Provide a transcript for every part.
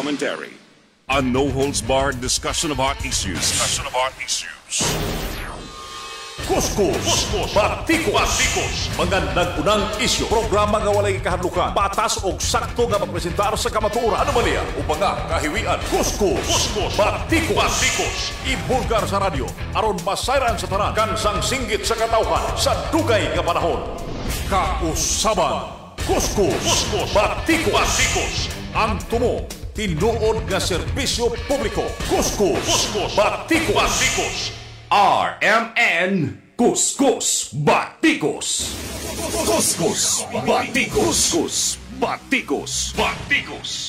commentary. A no-holds-barred discussion of hot issues. Kuskus, Batikos, magandang unang isyu. Programa nga walay kahadlukan, batas o sakto nga magpresentar sa kamatuoran. Anomalya, upang nga kahiwian. Kuskus, Batikos, ibulgar sa radyo, aron masayran sa tanan, kansang singgit sa katawhan, sa dugay nga panahon. Kausaban, Kuskus, Batikos, ang tumo, tinuod nga serbisyo publiko. Kuskus, Batikos, RMN Kuskus Batikos. Kuskus Batikos.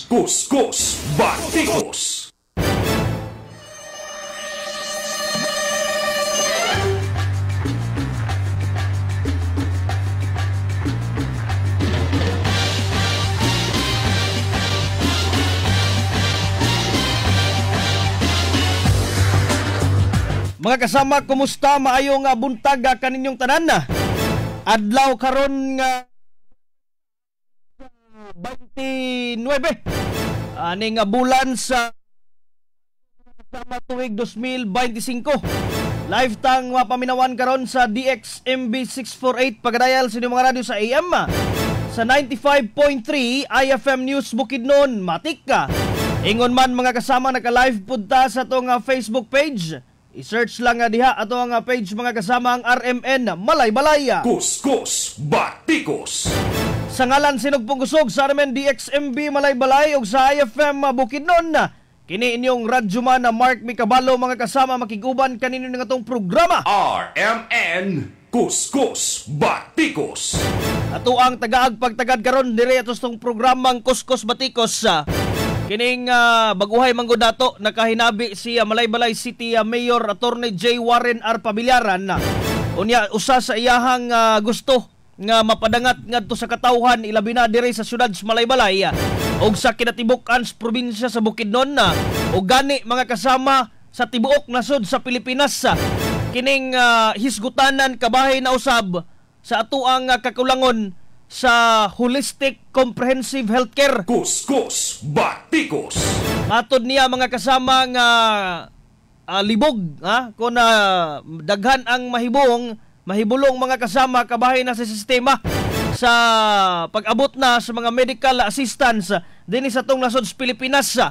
Kuskus Batikos. Mga kasama, kumusta? Maayong buntag kaninyong tanan na. Adlaw karon nga 29 aning bulan sa tuig 2025. Live tang paminawan karon sa DXMB 648 pagdayal sa mga radyo sa AM sa 95.3 IFM News Bukidnon, Matik ka. Ingon man mga kasama, naka-live punta sa tong Facebook page. I-search lang diha ato ang page mga kasama, ang RMN Malay-Balay. Kuskus Batikos. Sa ngalan sinugpong kusog sa RMN DXMB Malay-Balay ug sa IFM Bukidnon, kini inyong radyoman na Mark Micabalo mga kasama, makiguban kanino nga tong programa. RMN Kuskus Batikos. Ato ang tagaag pagtagad karon dire ato tong programang Kuskus Batikos. Kining baguhay manggod nato, nakahinabi si Malay-Balay City Mayor Attorney J. Warren R. Pabilaran. Unya usa sa iyahang gusto nga mapadangat ngadto sa katawhan ilabi na dire sa syudad sa Malay-Balay ug sa kinatibuk-an sa probinsya sa Bukidnon ug gani mga kasama sa tibuok nasod sa Pilipinas. Kining hisgutanan kabahay na usab sa atuang kakulangon sa holistic comprehensive healthcare. Kuskus Batikos. Matod niya mga kasama nga libog kung daghan ang mahibulong mga kasama kabahay na sa sistema sa pag-abot na sa mga medical assistance din sa tong nasod sa Pilipinas.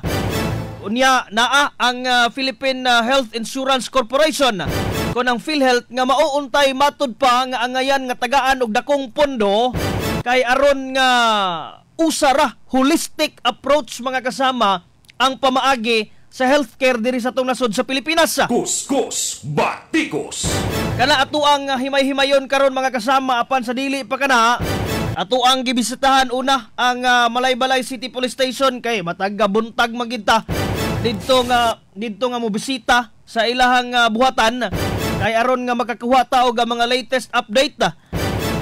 Unya naa ang Philippine Health Insurance Corporation kon ang PhilHealth nga mauuntay matud pa nga angayan nga tagaan og dakong pondo kay aron nga usara holistic approach mga kasama ang pamaagi sa healthcare diri sa tong nasod sa Pilipinas. Kuskus Batikos. Kana ato ang himay-himayon karon mga kasama, apan sa dili pa kana ato ang gibisitahan una ang Malay-Balay City Police Station kay matag buntag magita didto nga mobisita sa ilahang buhatan kay aron nga makakuha ta og mga latest update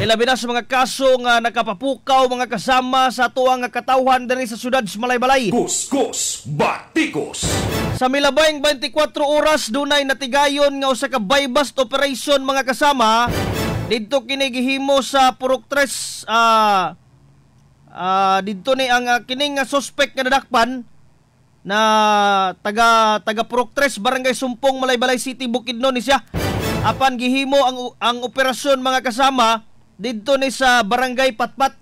ilabi na sa mga kaso nga nakapapukaw mga kasama sa tuwang katawhan diri sa syudad sa Malay-Balay. Kuskus Batikos. Sa milabayng 24 oras dunay natigayon nga usa ka buy-bust operation mga kasama didto kini gihimo sa Purok 3. Didto ni ang kining suspect nga nadakpan na taga Purok 3 Barangay Sumpong Malay-Balay City Bukidnon ni siya. Apan gihimo ang operasyon mga kasama didto ni sa Barangay Patpat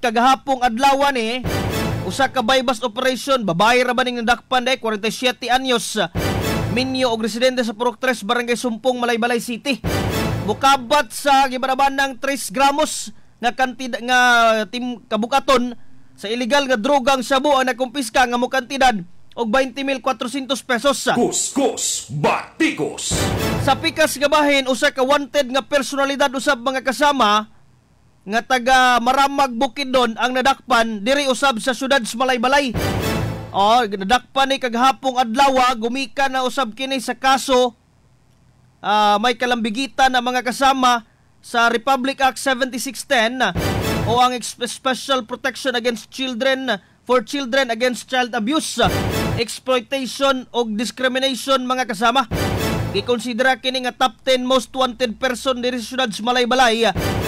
kagahapong adlaw ni usa ka buy-bust operation, babae ra baning nadakpan 47 anyos, minyo og residente sa Purok 3 Barangay Sumpong Malay-Balay City. Mukabat sa gibaraban ng 3 gramos nga kantidad nga kabukaton sa illegal nga drogang shabu ang nakumpiska nga mo kantidad og 20,400 pesos. Kuskus Batikos. Sa pikas nga bahin usa ka wanted nga personalidad usab mga kasama nga taga Maramag Bukidnon ang nadakpan diri usab sa syudad sa Malay-Balay. Nadakpan ni kaghapong adlaw, gumikan na usab kini sa kaso may kalambigitan na mga kasama sa Republic Act 7610 o ang Special Protection Against Children for Children Against Child Abuse, Exploitation o Discrimination mga kasama. Gikonsidera kini nga top 10 most wanted person diri sa syudad sa Malay-Balay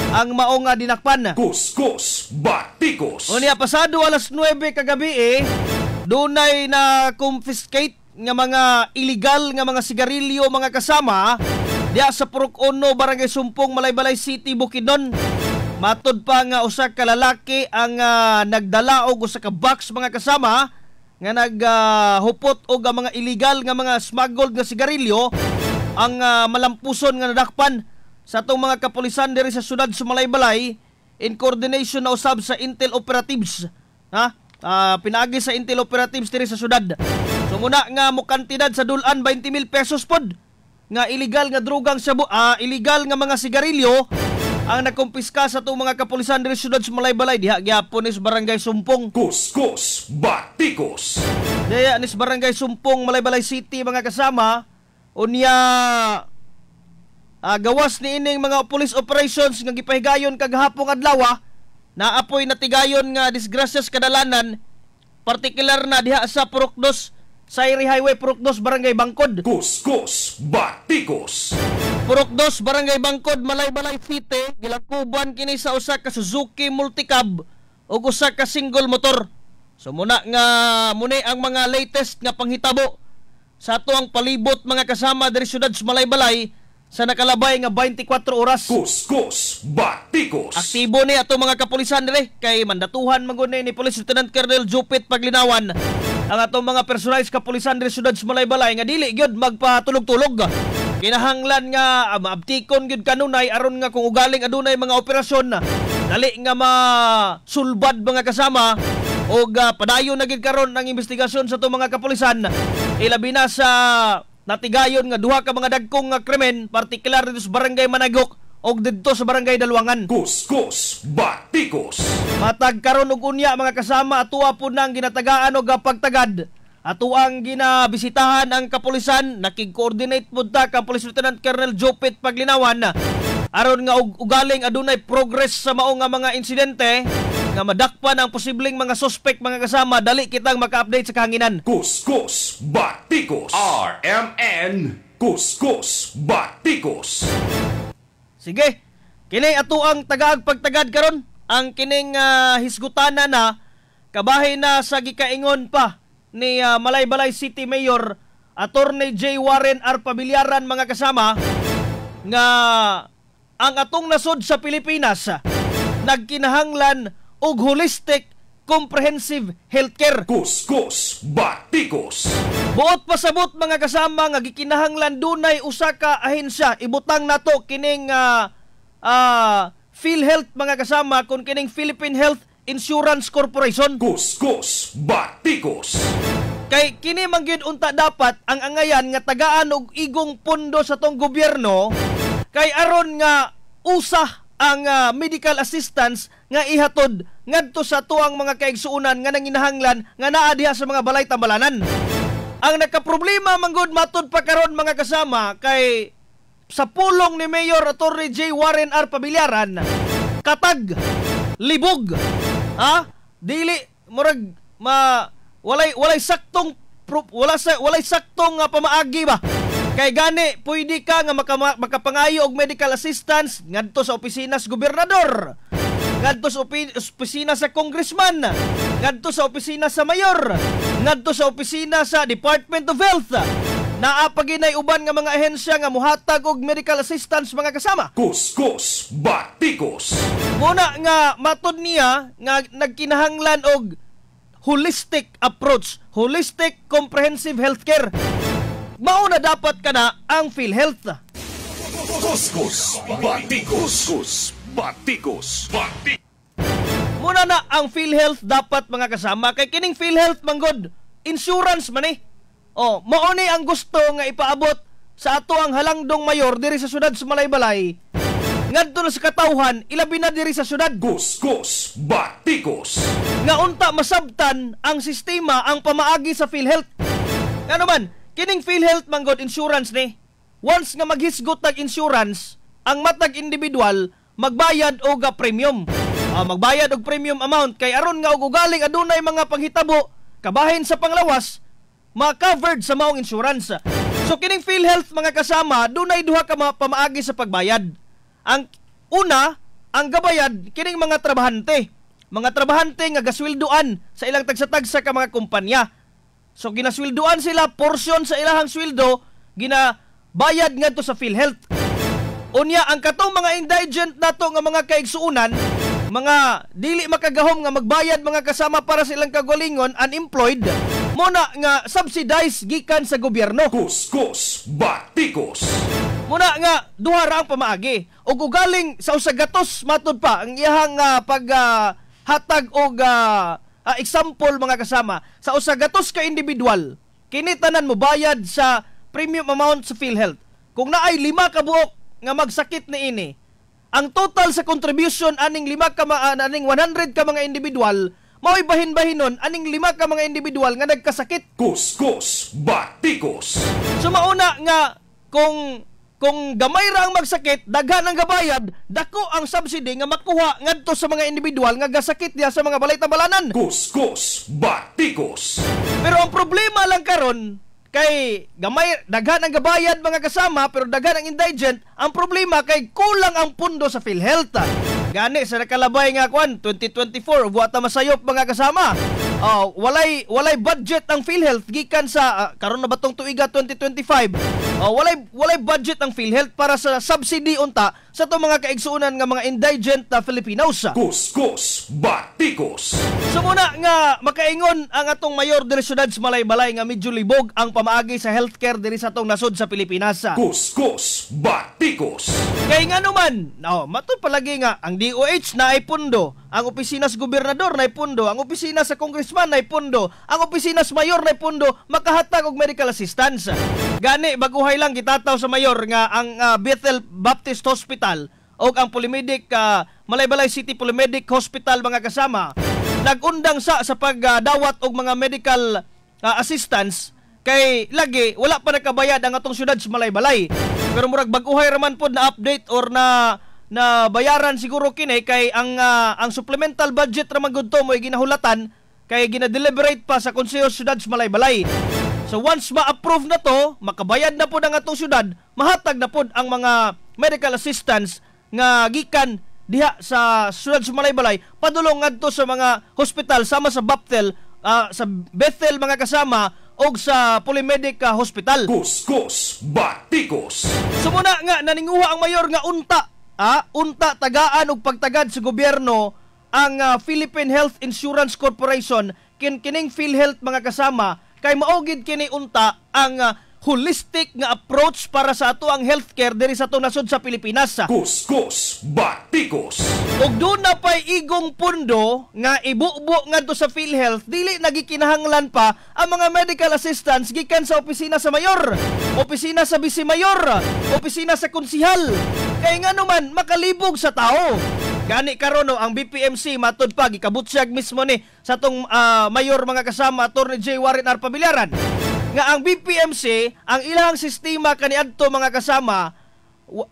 ang maong dinakpan. Kuskus Batikos. Unya pasado alas 9 kagabi dunay na confiscate nga mga illegal nga mga sigarilyo mga kasama diya sa Purok 1 Barangay Sumpong, Malaybalay City, Bukidnon. Matod pa nga usa ka lalaki ang nagdala og usa ka box mga kasama nga naghupot og mga illegal nga mga smuggled nga sigarilyo ang malampuson nga nadakpan sa atong mga kapulisan diri sa syudad sa Malaybalay in coordination na usab sa Intel Operatives. Pinaagi sa Intel Operatives diri sa syudad. So muna nga mo kantidad sa dulan 20,000 pesos pod nga illegal nga drogang illegal nga mga sigarilyo ang nakumpiska sa atong mga kapulisan diri sa syudad sa Malaybalay diha gyapon is Barangay Sumpong. Kuskus Batikos. Diha nis Barangay Sumpong, Malaybalay City mga kasama. Unya gawas ni ining mga police operations nga gipahigayon kagahapong adlaw naapoy natigayon nga disgrasya sa kadalanan, partikular na diha sa Purok 2 Sairi Highway, Purok 2 Barangay Bangkod. Kuskus Batikos. Purok 2 Barangay Bangkod, Malaybalay City, gilangkuban kini sa usa ka Suzuki Multicab ug usa ka single motor. So muna ang mga latest nga panghitabo sa ato ang palibot mga kasama diri syudad sa Malaybalay sa nakalabay nga 24 oras. Kuskus Batikos. Aktibo ni ato mga kapulisan diri kay mandatuhan magunay ni Police Lieutenant Colonel Jupit Paglinawan ang atong mga personalized kapulisan diri syudad sa Malaybalay nga dili gyud magpatulog-tulog. Kinahanglan nga maabtikon gyud kanunay aron nga kung ugaling adunay mga operasyon dali nga masulbad mga kasama og padayon na gyud karon ang investigasyon sa atong mga kapulisan ilabi na sa natigayon nga duha ka mga dagkong nga krimen, partikular dito sa Barangay Managok og didto sa Barangay Dalwangan. Kuskus Batikos. Matag karon og unya mga kasama atua po nang ginatagaan og pagtagad. Ato ang ginabisitahan ang kapulisan, nakig-coordinate pud ta ka Police Lieutenant Colonel Jopit Paglinawan aron nga ugaling adunay progress sa mao nga mga insidente nga madakpan ang posibleng mga suspect mga kasama, dali kitang maka-update sa kahanginan. Kuskus Batikos. RMN Kuskus Batikos. Sige, kini ato ang tagaag pagtagad karon. Ang kining hisgutana na kabahin na sa gikaingon pa ni Malaybalay City Mayor Attorney J. Warren R. Pabilyaran mga kasama nga ang atong nasod sa Pilipinas nagkinahanglan og holistic comprehensive healthcare. Kuskus Batikos. Buot pasabot mga kasama nga gikinahanglan dunay usa ka ahensya ibutang nato kining PhilHealth mga kasama kun kining Philippine Health Insurance Corporation. Kuskus Batikos. Kay kini man gyud unta dapat ang angayan nga tagaan og igong pondo sa tong gobyerno kay aron nga usah ang medical assistance nga ihatod ngadto sa tuang mga kaigsuonan nga nanginahanglan nga naa diha sa mga balay tambalanan. Ang nakaproblema manggod matod pa karon mga kasama kay sa pulong ni Mayor Attorney J. Warren R. Pabilyaran katag libog dili murag walay saktong walay saktong pamaagi ba. Kay gani, pwede ka nga makapangayo og medical assistance ngadto sa opisina sa gobernador, ngadto sa opisina sa congressman, ngadto sa opisina sa mayor, ngadto sa opisina sa Department of Health. Naa pa ginay uban nga mga ahensya nga mohatag og medical assistance mga kasama. Kuskus Batikos. Muna nga matod niya nga nagkinahanglan og holistic approach, holistic comprehensive healthcare. Mao na dapat kana ang PhilHealth. Kuskus Batikos. Kuskus Batikos. Muna na ang PhilHealth dapat mga kasama kay kining PhilHealth manggod insurance man mao ni ang gusto nga ipaabot sa ato ang halangdong mayor diri sa syudad sa Malaybalay. Ngadto na sa katawhan ilabi na diri sa syudad. Kuskus Batikos. Nga unta masabtan ang sistema ang pamaagi sa PhilHealth. Ngano man kining PhilHealth manggod insurance ni. Once nga maghisgot tag insurance, ang matag individual magbayad og premium. Magbayad og premium amount kay aron nga og ugaling adunay mga panghitabo kabahin sa panglawas ma-covered sa maong insurance. So kining PhilHealth mga kasama dunay duha ka pamaagi sa pagbayad. Ang una ang gabayad kining mga trabahante. Mga trabahante nga gasweldoan sa ilang tagsa-tagsa ka mga kumpanya. So ginasweldoan sila, porsyon sa ilahang sweldo ginabayad ngadto sa PhilHealth. Unya ang katong mga indigent nato nga mga kaigsuunan, mga dili makagahom nga magbayad mga kasama para sa ilang kagalingon, unemployed, muna nga subsidized gikan sa gobyerno. Kuskus Batikos. Muna nga duha ra ang pamaagi. Ug ugaling sa usagatos matud pa ang iyahang hatag og example mga kasama. Sa usagatos ka individual, kini tanan mo bayad sa premium amount sa PhilHealth. Kung naay 5 ka buok nga magsakit niini, ang total sa contribution aning 100 ka mga individual, mao'y bahin-bahinon aning 5 ka mga individual nga nagkasakit. Kuskus Batikos. So mauna nga kung gamay ra ang magsakit, daghan ang gabayad, dako ang subsidy nga makuha ngadto sa mga individual nga gasakit diya sa mga balay-tambalanan. Kuskus Batikos. Pero ang problema lang karon kay daghan ang gabayad mga kasama pero daghan ang indigent. Ang problema kay kulang ang pundo sa PhilHealth. Gani sa nakalabay nga 2024 buwata masayop mga kasama. Walay budget ang PhilHealth gikan sa karon na batong tuiga 2025. Walay budget ang PhilHealth para sa subsidy unta sa to mga kaigsuunan nga mga indigent na Filipinos. Kuskus Batikos. So muna nga makaingon ang atong mayor diri syudad sa Malaybalay nga medyo libog ang pamaagi sa healthcare diri sa atong nasod sa Pilipinas. Kuskus Batikos. Kay nga naman, matud palagi nga ang DOH na ay pundo, ang opisina sa gobernador na ay pundo, ang opisina sa congressman na ay pundo, ang opisina sa mayor na ay pundo, makahatag og medical assistance. Gani baguhay lang gitataw sa mayor nga ang Bethel Baptist Hospital o ang Polymedic Malaybalay City Polymedic Hospital mga kasama nagundang sa pagdawat og mga medical assistance kay lagi wala pa nakabayad ang atong syudad sa Malaybalay. Pero murag baguhay raman pod na update or na bayaran siguro kini kay ang supplemental budget ra man gud to mo'y ginahulatan kay gina-deliberate pa sa Konseho Syudad sa Malaybalay. So once ma-approve na to, makabayad na po ng atong syudad, mahatag na po ang mga medical assistance nga gikan diha sa syudad sa Malaybalay, padulong ngadto sa mga hospital sama sa Baptel, sa Bethel mga kasama o sa Polymedic Hospital. Kuskus Batikos. So muna nga naninguha ang mayor nga unta tagaan og pagtagad sa gobyerno ang Philippine Health Insurance Corporation kining PhilHealth mga kasama kay maugid kini unta ang holistic nga approach para sa ato ang healthcare diri sa atong nasod sa Pilipinas. Kuskus Batikos. Ug doon na pa'y igong pundo nga ibubo ngadto sa PhilHealth, dili nagikinahanglan pa ang mga medical assistance gikan sa opisina sa mayor, opisina sa vice mayor, opisina sa konsihal. Kay nga naman makalibog sa tao. Gani karon ang BPMC matud pa gikabutyag mismo ni sa tong mayor mga kasama Attorney J. Warren R. Pamilaran nga ang BPMC ang ilang sistema kaniadto mga kasama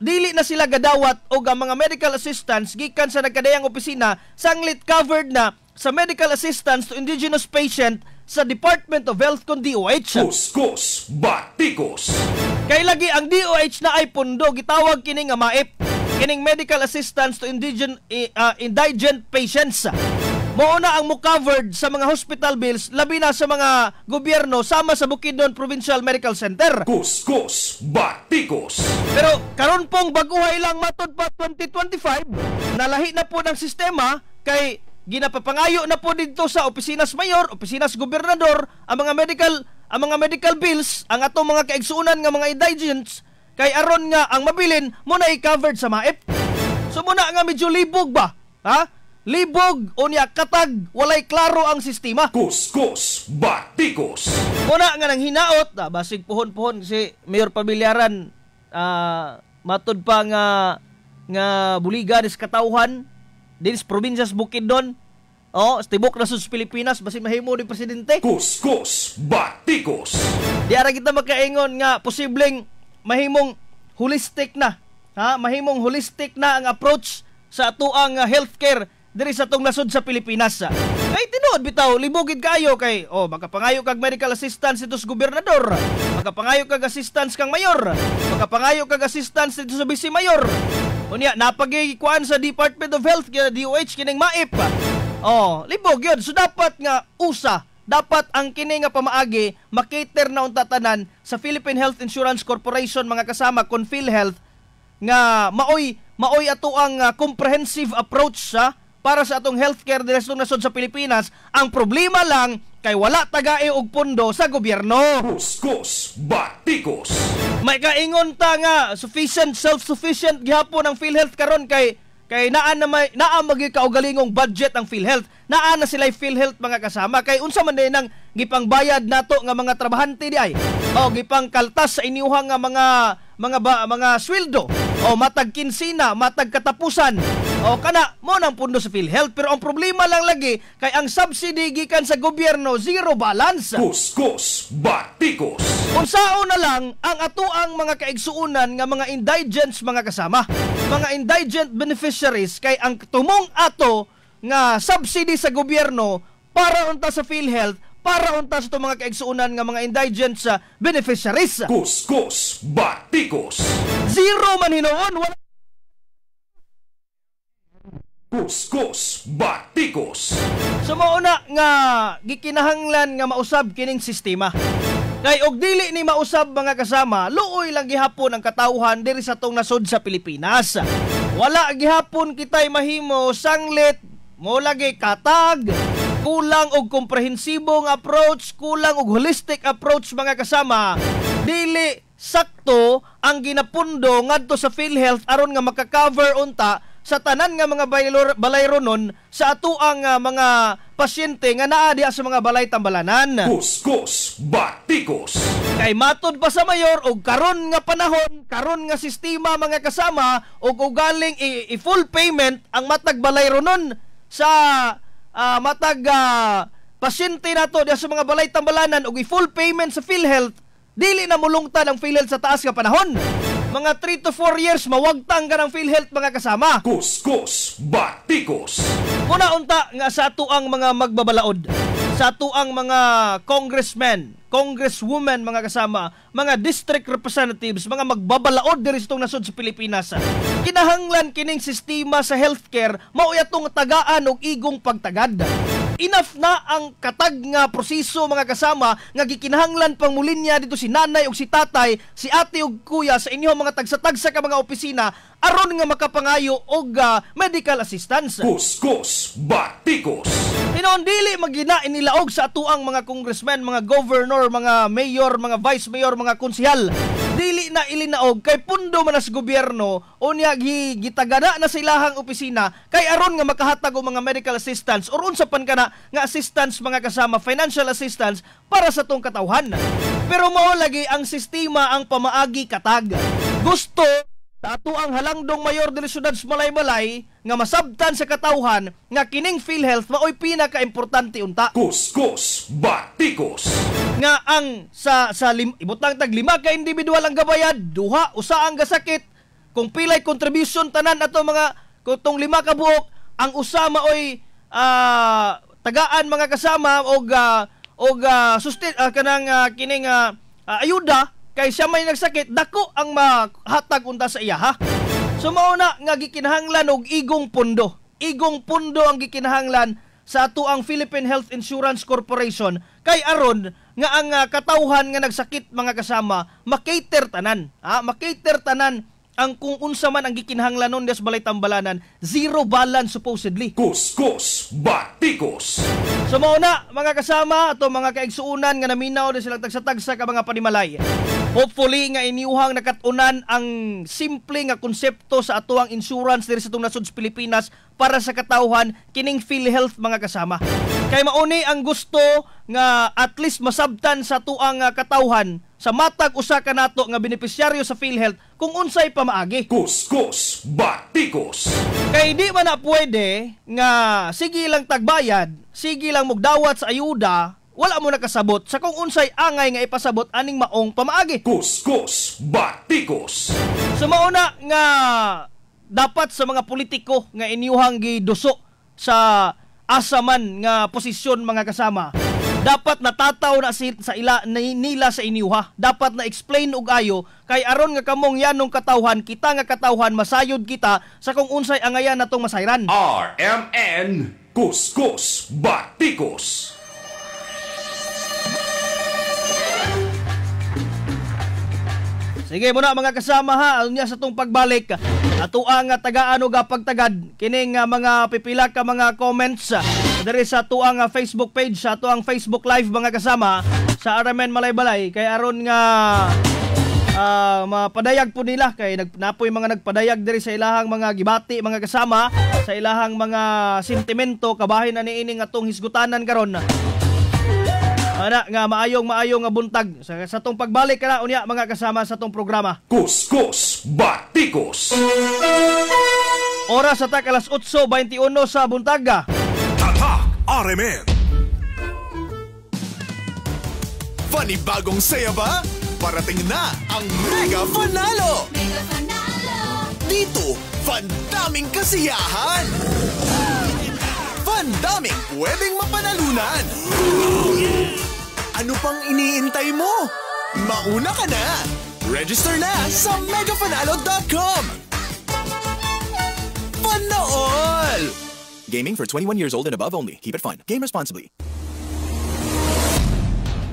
dili na sila gadawat og ang mga medical assistance gikan sa nagkadayang opisina sanglit covered na sa medical assistance to indigenous patient sa Department of Health kon DOH. Kuskus Batikos. Kay lagi ang DOH na ay pundo gitawag kini nga MAIP, kining medical assistance to indigent patients. Mao na ang mo-covered sa mga hospital bills labi na sa mga gobyerno sama sa Bukidnon Provincial Medical Center. Kuskus Batikos. Pero karon pong baguhay lang matud pa 2025, nalahi na po ng sistema kay ginapapangayo na po dito sa opisina sa mayor, opisina sa gobernador ang mga medical bills, ang atong mga kaigsuunan nga mga indigents kay aron nga ang mabilin mo na i-covered sa MAIP. So muna nga medyo libog ba? Libog unya katag walay klaro ang sistema. Kuskus Batikos. Muna nga nang hinaot, basig puhon-puhon si Mayor Pamilaran, matud pa nga buliga dis katawhan din sa probinsya sa Bukidnon. Tibok na sa Pilipinas basi mahimo ni presidente. Kuskus Batikos. Di ara kita makaingon nga posibleng mahimong holistic na. Mahimong holistic na ang approach sa atuang healthcare diri sa tong nasod sa Pilipinas. Kay tinuod bitaw libogid kayo kay makapangayo kag medical assistance dito sa gobernador, makapangayo kag assistance kang mayor, makapangayo kag assistance dito sa vice mayor. Unya napagikuan sa Department of Health kaya DOH kining maip. Libog yun. So dapat nga dapat ang kini nga pamaagi makater na unta tanan sa Philippine Health Insurance Corporation mga kasama kon PhilHealth nga maoy ato ang comprehensive approach para sa atong healthcare diri sa nasod sa Pilipinas. Ang problema lang kay wala tagae og pondo sa gobyerno. Kuskus Batikos. May kaingon ta nga self-sufficient gihapon ang PhilHealth karon kay naa magi kaugalingong budget ang PhilHealth. Naa na sila PhilHealth mga kasama kay unsa man din ang gipangbayad nato nga mga trabahante di ay. Gipang kaltas sa inyuhang nga mga sweldo. Matag kinsina, matag katapusan. Kana mo nang pundo sa PhilHealth. Pero ang problema lang lagi kay ang subsidy gikan sa gobyerno zero balance. Kuskus Batikos. Unsaon na lang ang atuang mga kaigsuunan nga mga indigents mga kasama. Mga indigent beneficiaries kay ang tumong ato nga subsidy sa gobyerno para unta sa PhilHealth, para unta sa mga kaigsuunan nga mga indigent sa beneficiaries. Kuskus Batikos. Zero man hinoon. Kuskus Batikos. Sumauna nga gikinahanglan nga mausab kining sistema. Kay og dili ni mausab mga kasama, luoy lang gihapon ang katawhan diri sa tong nasod sa Pilipinas. Wala gihapon kitay mahimo sanglit mo lagi katag, kulang og komprehensibong approach, kulang og holistic approach mga kasama. Dili sakto ang ginapundo ngadto sa PhilHealth aron nga maka-cover unta sa tanan nga mga balayronon sa atuang mga pasyente nga naa diha sa mga balay tambalanan. Kuskus Batikos. Kay matod pa sa mayor og karon nga panahon, karon nga sistema mga kasama og ugaling i-full payment ang matag balayronon sa matag pasyente nato diha sa mga balay tambalanan og i-full payment sa PhilHealth, dili na mulungtad ang PhilHealth sa taas nga panahon. Mga 3 to 4 years mawagtang ka ng PhilHealth mga kasama. Kuskus Batikos. Muna unta nga sa atuang mga magbabalaod, sa atuang mga congressmen, congresswomen mga kasama, mga district representatives, mga magbabalaod diri sa nasod sa Pilipinas. Kinahanglan kining sistema sa healthcare mao atong tagaan og igong pagtagad. Enough na ang katag nga proseso mga kasama nga gikinahanglan pang mulinya dito si nanay ug si tatay, si ate ug kuya sa inyong mga tagsa-tagsa ka mga opisina aron nga makapangayo og medical assistance. Kuskus Batikos. Hinon dili magina inilaog sa atuang mga congressmen, mga governor, mga mayor, mga vice mayor, mga konsehal. Dili na ilinaog kay pundo man sa gobyerno unya gitagana na sa ilahang opisina kay aron nga makahatag og mga medical assistance or unsa pan kana nga assistance mga kasama, financial assistance para sa tong katawhan. Pero mao lagi ang sistema ang pamaagi katag. Gusto sa ato ang halangdong mayor dili syudad sa Malaybalay nga masabtan sa katawhan nga kining PhilHealth maoy pinaka-importante unta. Kuskus Batikos. Nga ang ibutang tag 5 ka individual ang gabayad, duha usa ang gasakit. Kung pilay contribution tanan ato mga kutong 5 ka buok, ang usa maoy tagaan mga kasama og kining ayuda kay siya may nagsakit, dako ang mahatag unta sa iya ha. So mauna nga gikinahanglan og igong pundo. Igong pundo ang gikinahanglan sa ato ang Philippine Health Insurance Corporation kay aron nga ang katawhan nga nagsakit mga kasama makater tanan. Makater tanan ang kung unsa man ang gikinahanglanon des balay tambalanan, zero balance supposedly. Kuskus Batikos. So mauna mga kasama ato mga kaigsuunan nga naminaw din silang tagsa-tagsa ka mga panimalay. Hopefully nga iniuhang nakatunan ang simple nga konsepto sa atuang insurance diri sa itong nasod sa Pilipinas para sa katawhan kining PhilHealth mga kasama. Kay mauni ang gusto nga at least masabtan sa tuang katawhan sa matag usa ka nato nga benepisyaryo sa PhilHealth kung unsay pamaagi. Kuskus Batikos. Kay di man na pwede nga sige lang tagbayad, sige lang mugdawat sa ayuda, wala mo nakasabot sa kung unsay angay nga ipasabot aning maong pamaagi. Kuskus Batikos. So mauna nga dapat sa mga politiko nga inyuhang giduso sa asaman nga posisyon mga kasama, dapat natataw na sa nila sa inyuha. Dapat na explain og ayo kay aron nga kamong yanong katawhan, kita nga katawhan masayod kita sa kung unsay angayan natong masayran. RMN Kuskus Batikos. Sige muna mga kasama ha, unya sa tong pagbalik ato ang tagaan og pagtagad kining mga pipila ka mga comments diri sa ato ang Facebook page, sa ato ang Facebook live mga kasama sa RMN Malaybalay kay aron nga mapadayag po nila kay napoy mga nagpadayag diri sa ilahang mga gibati mga kasama sa ilahang mga sentimento kabahin na niining atong hisgutanan karon. Ana nga maayong nga buntag sa tong pagbalik kana unya mga kasama sa tong programa. Kuskus Batikos. Oras sa alas 8:21 sa buntaga. Tatak RMN. Panibagong saya ba? Parating na ang Mega Panalo! Mega Panalo! Dito, pandaming kasiyahan! Pandaming pwedeng mapanalunan! Ano pang iniintay mo? Mauna ka na! Register na sa megapanalo.com! Panool! Gaming for 21 years old and above only. Keep it fun. Game responsibly.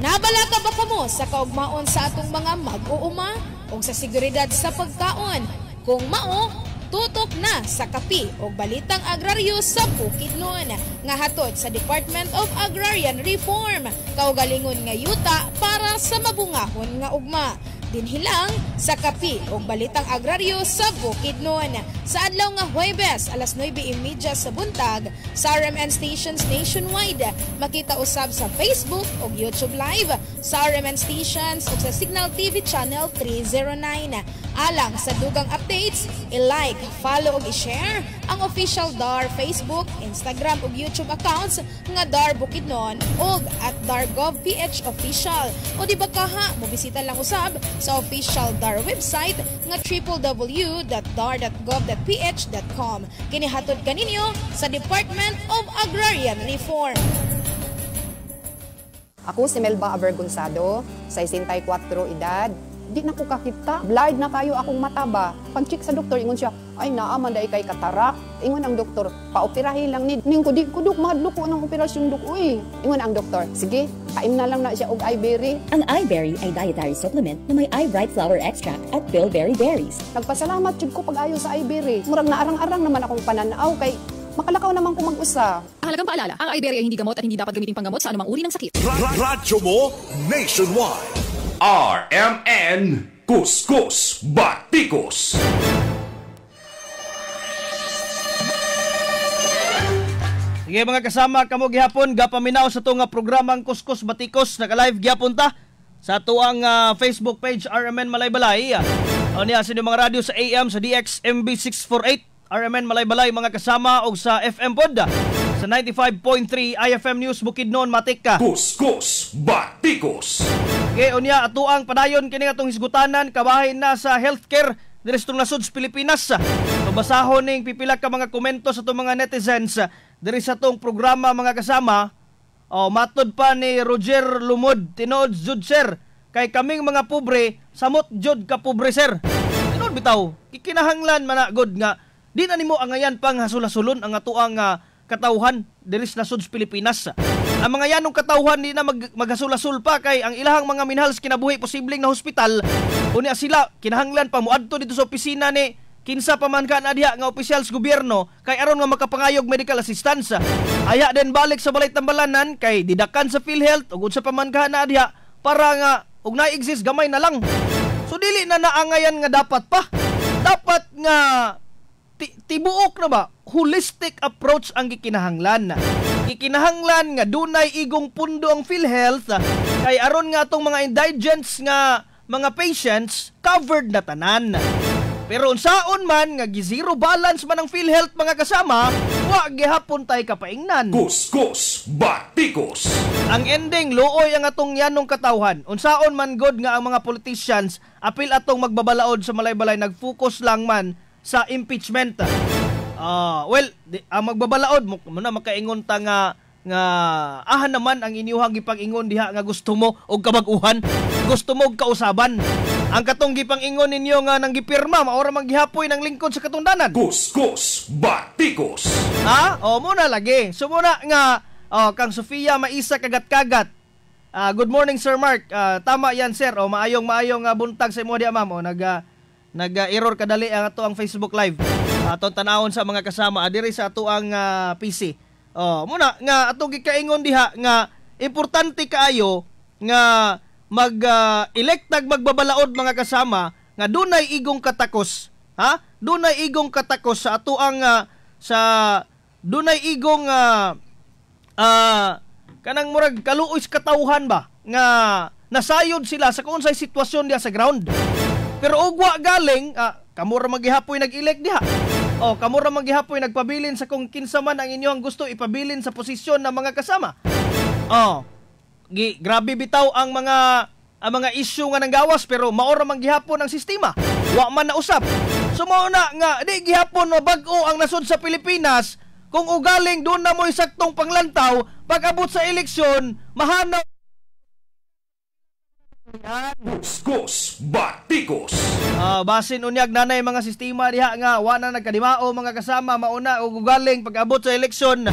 Nabala ka ba kamo sa kaugmaon sa atong mga mag-uuma o sa seguridad sa pagkaon? Kung mao, tutok na sa kapi o balitang agraryo sa Bukidnon nga hatod sa Department of Agrarian Reform. Kaugalingon nga yuta para sa mabungahon nga ugma. Dinhilang sa kapi o balitang agraryo sa Bukidnon. Sa adlaw nga Huwebes, alas 9:30 sa buntag, sa RMN stations nationwide. Makita usab sa Facebook o YouTube Live, sa RMN stations o sa Signal TV Channel 309. Alang sa dugang updates, i-like, follow o i-share ang official DAR Facebook, Instagram o YouTube accounts nga DAR Bukidnon o at DAR.gov.ph official. O di ba kaha, mobisita lang usab sa official DAR website nga www.dar.gov.ph.com. Kinihatod kaninyo sa Department of Agrarian Reform. Ako si Melba Avergonzado, 64 edad. Di na ko kakita. Blind na kayo akong mata ba. Pag-check sa doktor, ingon siya, ay naaman dahi kay katarak. Ingon ang doktor, paoperahin lang ni. Ning ko, di ko duk, mahadlo ko ng operasyon duk. Uy. Ingon ang doktor, sige, kain na lang na siya og iBerry. Ang iBerry ay dietary supplement na may iBright flower extract at bilberry berries. Nagpasalamat jud ko pag-ayo sa iBerry. Murag na arang-arang naman akong pananaw kay makalakaw naman ko mag-usa. Ang halagang paalala, ang iBerry ay hindi gamot at hindi dapat gamitin panggamot sa anumang uri ng sakit. Radyo mo nationwide. RMN Kuskus Batikos. Sige mga kasama, kamo gihapon gapaminaw sa itong programang Kuskus Batikos. Naka-live gihapon ta sa tuang Facebook page RMN Malaybalay. O niya sa mga radio sa AM sa DXMB 648 RMN Malaybalay mga kasama o sa FM pod sa 95.3 IFM News Bukidnon Matika. Kuskus Batikos. Okay, unya ato ang padayon kini atong hisgutanan kabahin na sa healthcare diri sa nasod sa Pilipinas. Mabasahon ning pipila ka mga komento sa atong mga netizens diri sa atong programa mga kasama. Matod pa ni Roger Lumod tinuod jud sir kay kaming mga pobre samot jud ka pobre sir. Tinuod bitaw kikinahanglan man god nga di na nimo angayan pang hasulasulon ang ato ang katawhan diri sa nasod sa Pilipinas. Ang mga yanong katawhan di na maghasulasul pa kay ang ilahang mga minhals kinabuhi posibleng na hospital unya sila kinahanglan pa muadto dito sa opisina ni kinsa pa man ka na diha nga opisyal sa gobyerno kay aron nga makapangayog medical assistance. Aya din balik sa balay tambalanan kay didakan sa PhilHealth ug unsa pa man ka na diha para nga ug na-exist gamay na lang. So dili na naangayan nga dapat pa. Dapat nga tibuok na ba holistic approach ang gikinahanglan. Gikinahanglan nga dunay igong pundo ang PhilHealth kay aron nga atong mga indigents nga mga patients covered na tanan. Pero unsaon man nga gi-zero balance man ang PhilHealth mga kasama, wa gihapon tay kapaingnan. Kuskus Batikos. Ang ending luoy ang atong yanong katawhan. Unsaon man god nga ang mga politicians apil atong magbabalaod sa Malaybalay nag-focus lang man sa impeachment. Ang magbabalaod mo na makaingon ta nga nga ahan naman ang inyuhang gipang-ingon diha nga gusto mo og kabag-uhan, gusto mo og kausaban. Ang katong gipang-ingon ninyo nga nang gipirma maora man gihapoy ng lingkod sa katungdanan. Kuskus Batikos. Ha? O muna lagi. So muna nga kang Sofia Maisa kagat-kagat. Good morning Sir Mark. Tama yan sir. O maayong buntag sa imo diha ma'am. O nag-error kadali ang ato ang Facebook Live. Atong tanawon sa mga kasama diri sa ato ang PC. Muna nga atong gikaingon diha nga importante kaayo nga mag-elektag magbabalaod mga kasama nga dunay igong katakos. Ha? Dunay igong katakos sa ato ang dunay igong kanang murag kaluoy katawhan ba nga nasayod sila sa kung unsay sitwasyon diha sa ground. Pero ugwa galing kamo ra maghihapoy nag-elect diha. Kamo ra maghihapoy nagpabilin sa kung kinsa man ang inyong gusto ipabilin sa posisyon ng mga kasama. Grabe bitaw ang mga issue nga nanggawas pero mao ra man gihapon ang sistema. Wa man na usab. So mao na nga di gihapon bag-o ang nasod sa Pilipinas kung ugaling doon na mo'y saktong panglantaw pag-abot sa eleksyon mahanaw Kuskus Batikos. Basin unyag nanay mga sistema diha nga wa na nagkadimao mga kasama mauna og ugaling pag-abot sa eleksyon.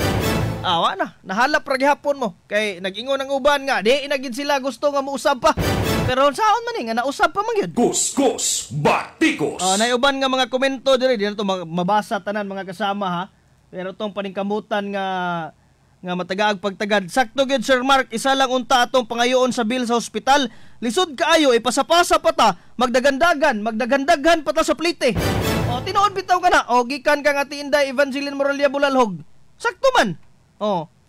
Wa na nahalap ra gihapon mo kay nag-ingon ang uban nga di inagid sila gusto nga mousab pa. Pero saon man nga nausab pa man gyud. Kuskus Batikos. Naiuban nga mga komento diri di na to mabasa tanan mga kasama ha. Pero tong paningkamutan nga matagaag pagtagad. Sakto gyud Sir Mark, isa lang unta atong pangayoon sa bill sa ospital. Lisod kaayo ipasapasa pa ta, magdagandaghan pa ta sa plite. Tinuod bitaw ka na. Gikan ka nga ti Inday Evangeline Moralia Bulalhog. Sakto man.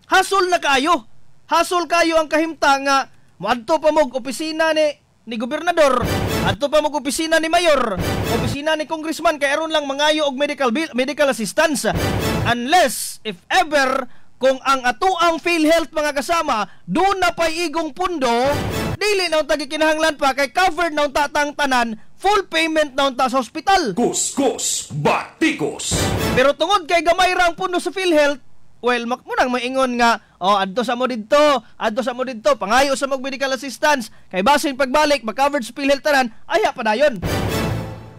Hasol na kaayo. Hasol kayo ang kahimta nga moadto pa mog opisina ni gobernador, adto pa mog opisina ni mayor, opisina ni congressman kay aron lang mangayo og medical assistance. Unless if ever kung ang atuang PhilHealth mga kasama doon na pay igong pundo, dili na unta gikinahanglan pa kay covered na unta tang tanan, full payment na unta sa hospital. Kuskus Batikos. Pero tungod kay gamay ra ang pundo sa PhilHealth, well, munang maingon nga, adto sa mo didto, pangayo sa mag medical assistance, kay basin pagbalik, mag-covered sa PhilHealth tanan, aya pa dayon.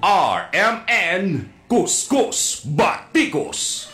RMN Kuskus Batikos.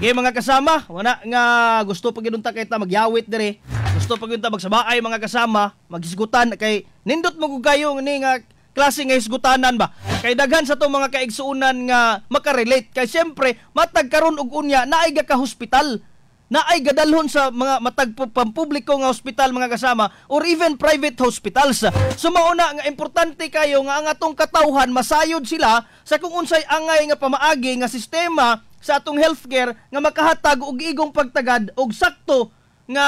Sige mga kasama, wala nga gusto pag ginunta kay ta magyawit dire. Gusto pag ginunta magsabaay mga kasama, maghisgutan kay nindot mo kayo ni nga klase nga hisgutanan ba. Kay daghan sa to mga kaigsuunan nga makarelate kay siyempre matag karon og unya naay ga ka hospital. Naay gadalhon sa mga matag pampubliko nga hospital mga kasama or even private hospitals. So mauna nga importante kayo nga ang atong katawhan masayod sila sa kung unsay angay nga pamaagi nga sistema sa atong healthcare nga makahatag og igong pagtagad og sakto nga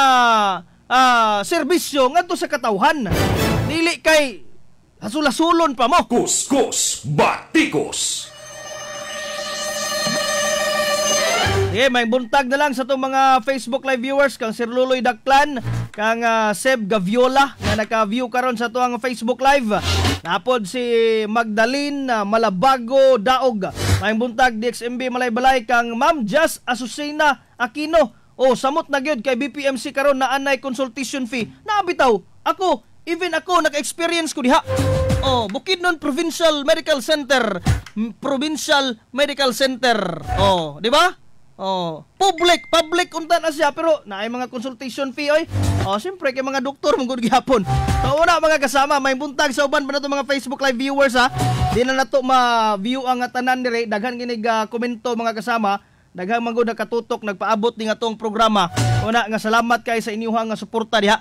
serbisyo ngadto sa katawhan. Dili kay hasulasulon pa mo. Kuskus Batikos. Sige, may buntag na lang sa itong mga Facebook Live viewers kang Sir Luloy Daklan, kang Seb Gaviola na naka-view karon sa itong Facebook Live. Napod si Magdalene Malabago Daog. May buntag DXMB Malay-Balay kang Ma'am Jazz Asusina Aquino. Samot na gyud kay BPMC karon na anay consultation fee. Naabitaw, even ako naka-experience ko diha. Bukidnon Provincial Medical Center. Di ba? Public unta na siya pero naay mga consultation fee oy. Siyempre kay mga doktor mong gihapon. So una mga kasama, may buntag sa uban pa nato mga Facebook Live viewers ha. Di na nato ma-view ang tanan dire, daghan ginig komento mga kasama. Daghang manggod nakatutok nagpaabot ning atong programa. Una nga salamat kay sa inyong nga suporta diha.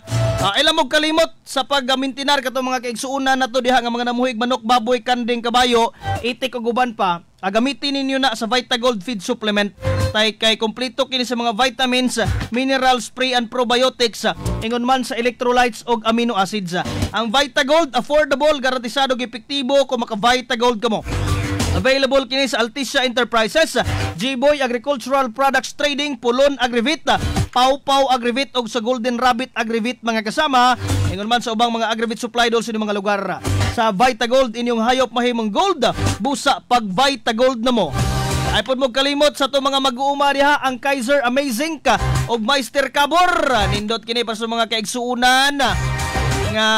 Ilang mo kalimot sa pagmintinar katong mga kaigsuunan nato diha nga mga namuhig manok, baboy, kanding, kabayo, itik ug uban pa. Gamitin ninyo na sa Vitagold feed supplement. Kay kompleto kini sa mga vitamins, minerals, pre and probiotics, ingon man sa electrolytes ug amino acids. Ang Vitagold affordable, garantisado epektibo kung maka-Vitagold kamo. Available kini sa Alticia Enterprises, G-Boy Agricultural Products Trading, Pulon Agrivit, Pau Agrivit ug sa Golden Rabbit Agrivit mga kasama. Ingon man sa ubang mga Agrivit supply dol sa mga lugar. Sa Vitagold inyong hayop mahimong gold, busa pag Vitagold na mo. Ay pud mo kalimot sa to mga mag-uuma diha ang Kaiser Amazing ka og Meister Cabor. Nindot kini para sa mga kaigsuunan nga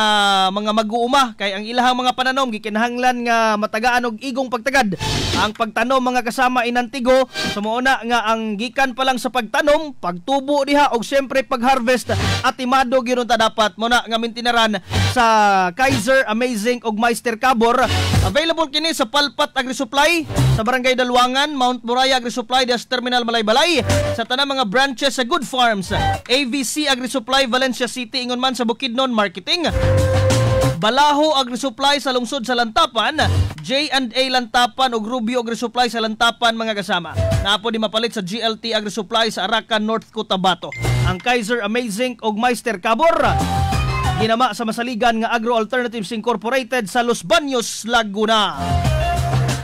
mga mag-uuma kay ang ilahang mga pananom gikinahanglan nga matagaan og igong pagtagad. Ang pagtanom mga kasama inantigo sumuuna nga ang gikan pa lang sa pagtanom, pagtubo diha og syempre pag-harvest at imado gyud ta dapat mo na nga mintinaran sa Kaiser Amazing og Meister Cabor. Available kini sa Palpat Agri-Supply, sa Barangay Dalwangan, Mount Moriah Agri-Supply, Des Terminal Malaybalay, sa tanang mga branches sa Good Farms, AVC Agri-Supply Valencia City, ingon man sa Bukidnon Marketing, Balaho Agri-Supply sa lungsod sa Lantapan, J&A Lantapan ug Rubio Agri-Supply sa Lantapan mga kasama. Naapo di mapalit sa GLT Agri-Supply sa Arakan, North Cotabato. Ang Kaiser Amazing ug Meister Cabor ginama sa masaligan nga Agro Alternatives Incorporated sa Los Baños, Laguna.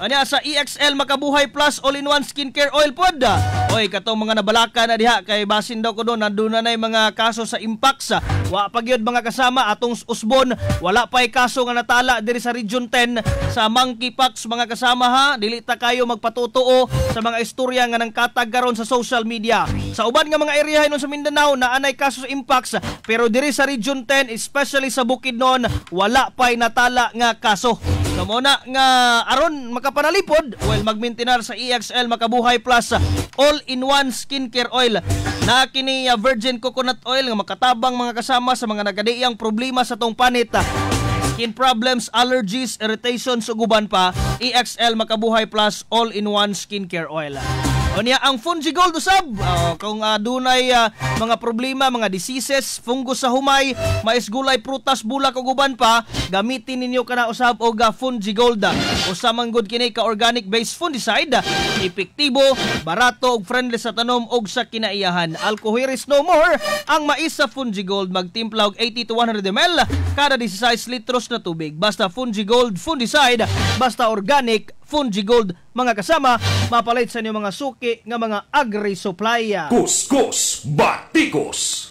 Anya sa EXL Makabuhay Plus All-in-One Skincare Oil pod. Oy, katong mga nabalaka na diha kay basin daw ko doon nandun na mga kaso sa Impax. Wa pa gyud mga kasama atong usbon, wala pa'y kaso nga natala diri sa Region 10 sa Monkeypox mga kasama ha. Dili ta kayo magpatutuo sa mga istorya nga nang katag karon sa social media. Sa uban nga mga area hinon sa Mindanao na anay kaso sa Impax, pero diri sa Region 10 especially sa Bukidnon wala pa'y natala nga kaso. Kamuna nga aron makapanalipod, well magmintinar sa EXL Makabuhay Plus All-in-One Skincare Oil. Na kini virgin coconut oil nga makatabang mga kasama sa mga nagadiyang problema sa tong panit. Skin problems, allergies, irritations ug uban pa, EXL Makabuhay Plus All-in-One Skincare Oil. O niya ang Fungigold usab, kung dunay mga problema, mga diseases, fungus sa humay, mais gulay, prutas, bulak ug uban pa, gamitin ninyo kana usab og Fungigold. Usa man gud kini ka organic based fungicide, epektibo, barato ug friendly sa tanom ug sa kinaiyahan. Alcohol is no more. Ang mais sa Fungigold magtimpla og 80 to 100 ml kada 16 litros na tubig. Basta Fungigold fungicide, basta organic Fungigold mga kasama, mapalit sa inyo mga suki nga mga agri-supply. Kuskus Batikos.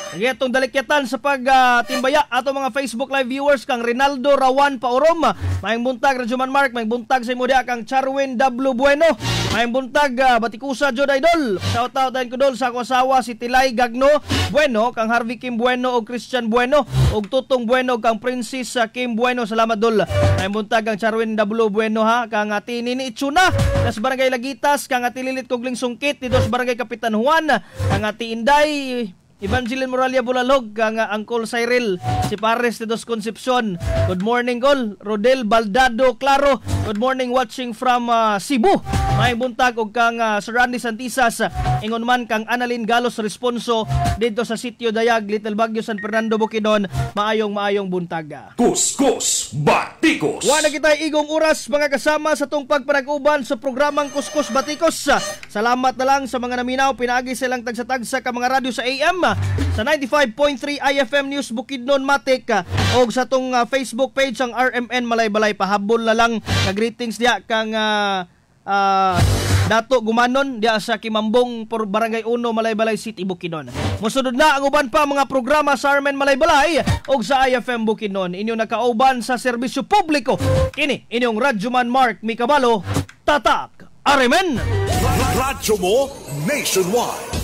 Itong dalikyatan sa pagtimbaya ato mga Facebook Live viewers kang Rinaldo Rawan Paurom, mayang buntag Radyoman Mark, mayang buntag sa imo dia kang Charwin W. Bueno, mayang buntag Batikusa Jod Idol, shout out din ko dol sa akong asawa si Tilay Gagno Bueno, kang Harvey Kim Bueno og Christian Bueno og Tutong Bueno kang Princess Kim Bueno, salamat dol. Mayang buntag kang Charwin W. Bueno ha, kang Tinini Itsuna sa Barangay Lagitas, kang Tililit Kogling Sungkit dito sa Barangay Kapitan Juan, kang Inday Evangeline Moralia Bulalog, kang Uncle Cyril si Pares de Dos Concepcion. Good morning Gol. Rodel Baldado Claro, good morning watching from Cebu. May buntag og kang Sir Randy Santisas, ingon man kang Annalyn Galos Responso dito sa Sitio Dayag, Little Baguio, San Fernando, Bukidnon. Maayong buntag. Kuskus Batikos. Wa na kita igong oras mga kasama sa tong pagpanag-uban sa programang Kuskus Batikos. Salamat na lang sa mga naminaw, pinaagi silang tagsa-tagsa ka mga radyo sa AM sa 95.3 IFM News Bukidnon Matik o sa tong Facebook page ang RMN Malaybalay. Pahabol na lang ka greetings diya kang Dato Gumanon diya sa Kimambong por Barangay 1 Malaybalay City Bukidnon. Mosunod na ang uban pa mga programa sa RMN Malaybalay o sa IFM Bukidnon. Inyo nakauban sa serbisyo publiko. Kini inyong Radyoman Mark Mikabalo, tatak RMN. Radyo mo nationwide.